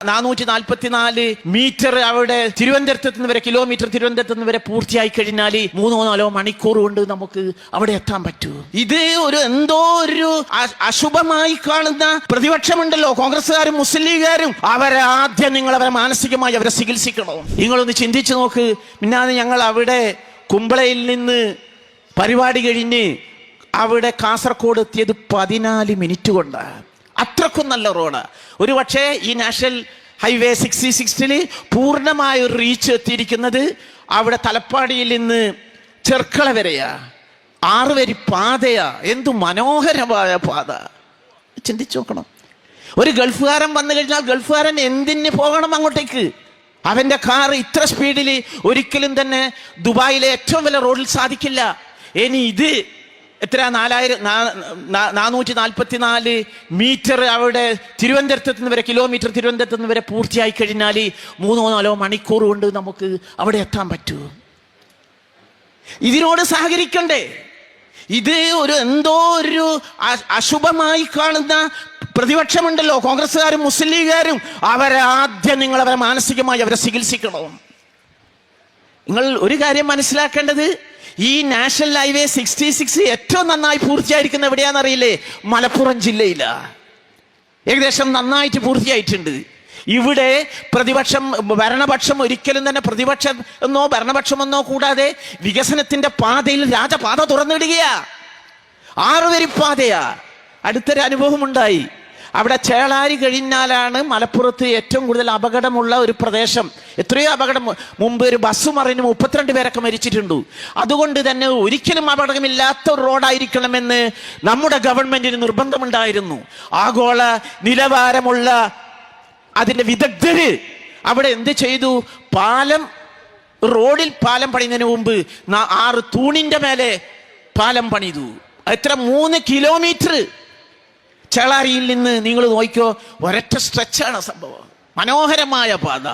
444 metre അവിടെ തിരുവനന്തപുരത്ത് നിന്ന് വരെ കിലോമീറ്റർ തിരുവനന്തപുരത്ത് നിന്ന് വരെ പൂർത്തിയായി കഴിഞ്ഞാൽ 3-4 മണിക്കൂർ കൊണ്ട് നമുക്ക് അവിടെ എത്താൻ പറ്റൂ. ഇത് എന്തോ ഒരു അശുഭമായി കാണുന്ന പ്രതിപക്ഷമുണ്ടല്ലോ, കോൺഗ്രസ്സുകാരും മുസ്ലിം ലീഗുകാരും. ആദ്യം നിങ്ങൾ അവരെ മാനസികമായി അവരെ ചികിത്സിക്കണം. നിങ്ങളൊന്ന് ചിന്തിച്ചു നോക്ക്. പിന്നാണ് ഞങ്ങൾ അവിടെ കുമ്പളയിൽ നിന്ന് പരിപാടി കഴിഞ്ഞ് അവിടെ കാസർഗോഡ് എത്തിയത് 14 മിനിറ്റ് കൊണ്ടാണ്. അത്രക്കും നല്ല റോഡ്. ഒരു പക്ഷേ ഈ നാഷണൽ ഹൈവേ 66 പൂർണ്ണമായ ഒരു റീച്ച് എത്തിയിരിക്കുന്നത് അവിടെ തലപ്പാടിയിൽ നിന്ന് ചെർക്കള വരെയാ. 6 വരി പാതയാ. എന്തു മനോഹരമായ പാത. ചിന്തിച്ചു നോക്കണം. ഒരു ഗൾഫുകാരൻ വന്നു കഴിഞ്ഞാൽ ഗൾഫുകാരൻ എന്തിന് പോകണം അങ്ങോട്ടേക്ക്? അവൻ്റെ കാർ ഇത്ര സ്പീഡിൽ ഒരിക്കലും തന്നെ ദുബായിലെ ഏറ്റവും വലിയ റോഡിൽ സാധിക്കില്ല. ഇനി ഇത് എത്ര 444 മീറ്റർ അവിടെ തിരുവനന്തപുരത്ത് നിന്ന് വരെ കിലോമീറ്റർ തിരുവനന്തപുരത്ത് നിന്ന് വരെ പൂർത്തിയായി കഴിഞ്ഞാൽ 3-4 മണിക്കൂർ കൊണ്ട് നമുക്ക് അവിടെ എത്താൻ പറ്റൂ. ഇതിനോട് സഹകരിക്കണ്ടേ? ഇത് എന്തോ ഒരു അശുഭമായി കാണുന്ന പ്രതിപക്ഷമുണ്ടല്ലോ, കോൺഗ്രസ്സുകാരും മുസ്ലിം ലീഗുകാരും. ആദ്യം നിങ്ങൾ അവരെ മാനസികമായി അവരെ ചികിത്സിക്കണം. നിങ്ങൾ ഒരു കാര്യം മനസ്സിലാക്കേണ്ടത്, ഈ നാഷണൽ ഹൈവേ 66 ഏറ്റവും നന്നായി പൂർത്തിയായിരിക്കുന്ന എവിടെയാണെന്നറിയില്ലേ? മലപ്പുറം ജില്ലയിലാ. ഏകദേശം നന്നായിട്ട് പൂർത്തിയായിട്ടുണ്ട്. ഇവിടെ ഭരണപക്ഷം ഒരിക്കലും തന്നെ പ്രതിപക്ഷമെന്നോ ഭരണപക്ഷമെന്നോ കൂടാതെ വികസനത്തിന്റെ പാതയിൽ രാജപാത തുറന്നിടുകയാ. 6 വരി പാതയാ. അടുത്തൊരു അനുഭവം ഉണ്ടായി. അവിടെ ചേളാരി കഴിഞ്ഞാലാണ് മലപ്പുറത്ത് ഏറ്റവും കൂടുതൽ അപകടമുള്ള ഒരു പ്രദേശം. എത്രയോ അപകടം മുമ്പ് ഒരു ബസ് മറിഞ്ഞ് 32 പേരൊക്കെ മരിച്ചിട്ടുണ്ട്. അതുകൊണ്ട് തന്നെ ഒരിക്കലും അപകടമില്ലാത്ത ഒരു റോഡായിരിക്കണമെന്ന് നമ്മുടെ ഗവൺമെന്റിന് നിർബന്ധമുണ്ടായിരുന്നു. ആഗോള നിലവാരമുള്ള അതിൻ്റെ വിദഗ്ധര് അവിടെ എന്ത് ചെയ്തു? റോഡിൽ പാലം പണിയുന്നതിന് മുമ്പ് 6 തൂണിന്റെ മേലെ പാലം പണിതു. എത്ര 3 കിലോമീറ്റർ. ചേളാരിയിൽ നിന്ന് നിങ്ങൾ നോക്കിക്കോ, ഒരൊറ്റ സ്ട്രെച്ചാണ് സംഭവം. മനോഹരമായ പാത.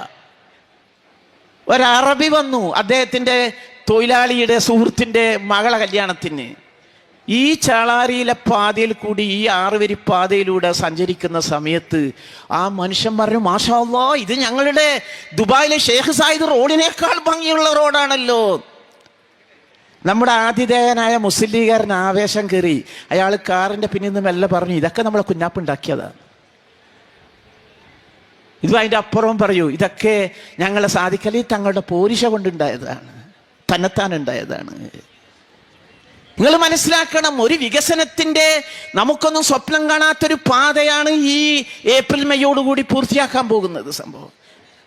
ഒരറബി വന്നു അദ്ദേഹത്തിൻ്റെ തൊഴിലാളിയുടെ സുഹൃത്തിൻ്റെ മകളെ കല്യാണത്തിന്. ഈ ചേളാരിയിലെ പാതയിൽ കൂടി ഈ 6 വരി പാതയിലൂടെ സഞ്ചരിക്കുന്ന സമയത്ത് ആ മനുഷ്യൻ പറഞ്ഞു, മാഷാ അല്ലാഹ്, ഇത് ഞങ്ങളുടെ ദുബായിലെ ഷേഖ് സായിദ് റോഡിനേക്കാൾ ഭംഗിയുള്ള റോഡാണല്ലോ. നമ്മുടെ ആതിഥേയനായ മുസ്ലിം ലീഗുകാരൻ ആവേശം കയറി. അയാൾ കാറിൻ്റെ പിന്നിൽ നിന്ന് മെല്ലെ പറഞ്ഞു, ഇതൊക്കെ നമ്മളെ കുഞ്ഞാപ്പ് ഉണ്ടാക്കിയതാണ്. ഇത് അതിൻ്റെ അപ്പുറം പറയൂ, ഇതൊക്കെ ഞങ്ങളെ സാധിക്കലി തങ്ങളുടെ പോരിശ കൊണ്ടുണ്ടായതാണ്, തന്നെത്താനുണ്ടായതാണ്. നിങ്ങൾ മനസ്സിലാക്കണം, ഒരു വികസനത്തിൻ്റെ നമുക്കൊന്നും സ്വപ്നം കാണാത്തൊരു പാതയാണ് ഈ ഏപ്രിൽ മെയ്യോടുകൂടി പൂർത്തിയാക്കാൻ പോകുന്നത് സംഭവം.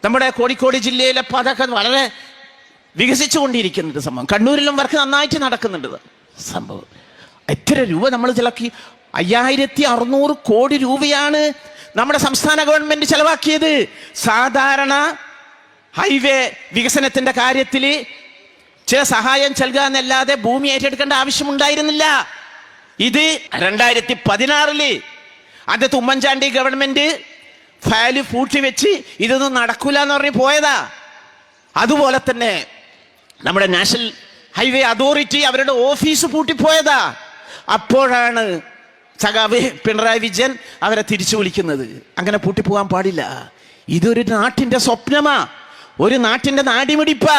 നമ്മുടെ കോഴിക്കോട് ജില്ലയിലെ പാത വളരെ വികസിച്ചു കൊണ്ടിരിക്കുന്നുണ്ട് സംഭവം. കണ്ണൂരിലും വർക്ക് നന്നായിട്ട് നടക്കുന്നുണ്ട് സംഭവം. എത്ര രൂപ നമ്മൾ ചിലക്കി? 5600 കോടി രൂപയാണ് നമ്മുടെ സംസ്ഥാന ഗവൺമെന്റ് ചെലവാക്കിയത്. സാധാരണ ഹൈവേ വികസനത്തിന്റെ കാര്യത്തിൽ ചില സഹായം നൽകുക എന്നല്ലാതെ ഭൂമി ഏറ്റെടുക്കേണ്ട ആവശ്യമുണ്ടായിരുന്നില്ല. ഇത് 2016 അന്നത്തെ ഉമ്മൻചാണ്ടി ഗവൺമെന്റ് ഫയല് പൂട്ടിവെച്ച് ഇതൊന്നും നടക്കൂല എന്ന് പറഞ്ഞ് പോയതാ. അതുപോലെ തന്നെ നമ്മുടെ നാഷണൽ ഹൈവേ അതോറിറ്റി അവരുടെ ഓഫീസ് പൂട്ടിപ്പോയതാ. അപ്പോഴാണ് സഖാവ് പിണറായി വിജയൻ അവരെ തിരിച്ചു വിളിക്കുന്നത്. അങ്ങനെ പൂട്ടിപ്പോകാൻ പാടില്ല. ഇതൊരു നാട്ടിന്റെ സ്വപ്നമാ, ഒരു നാട്ടിന്റെ നാടിമിടിപ്പാ.